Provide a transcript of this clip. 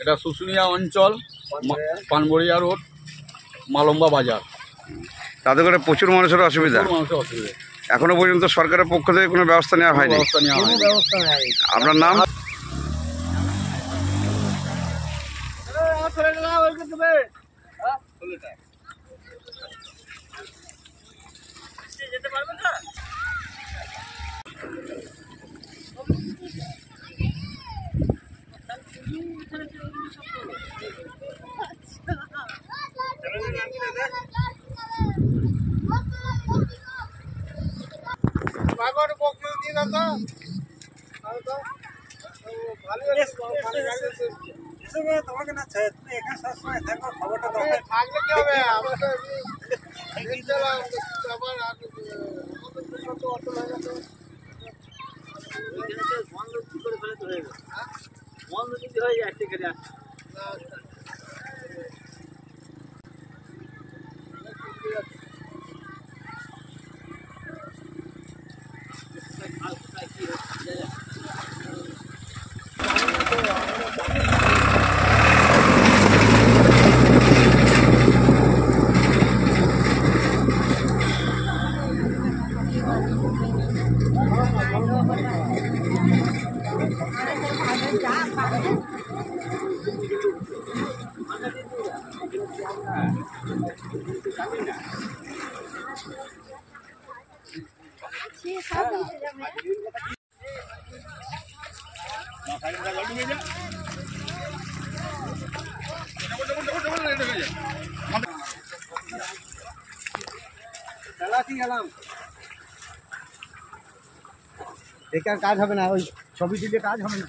এটা শুশুনিয়া অঞ্চল, পানবড়িয়া রোড, মালম্বা বাজার। তাতে করে প্রচুর মানুষের অসুবিধা। মানুষের অসুবিধা। এখনো পর্যন্ত সরকারের পক্ষ থেকে কোনো ব্যবস্থা নেওয়া হয়নি। ব্যবস্থা নেওয়া হয়নি। আপনার নাম? যেতে পারবেন না। তোমাকে না তুমি এখানে সবসময় থাকো, খবরটা থাকলে কি হবে? বন্ধ যদি হয়ে যায় ঠিক আছে। বেকার কাজ হবে না, ওই ছবি দিলে কাজ হবে না।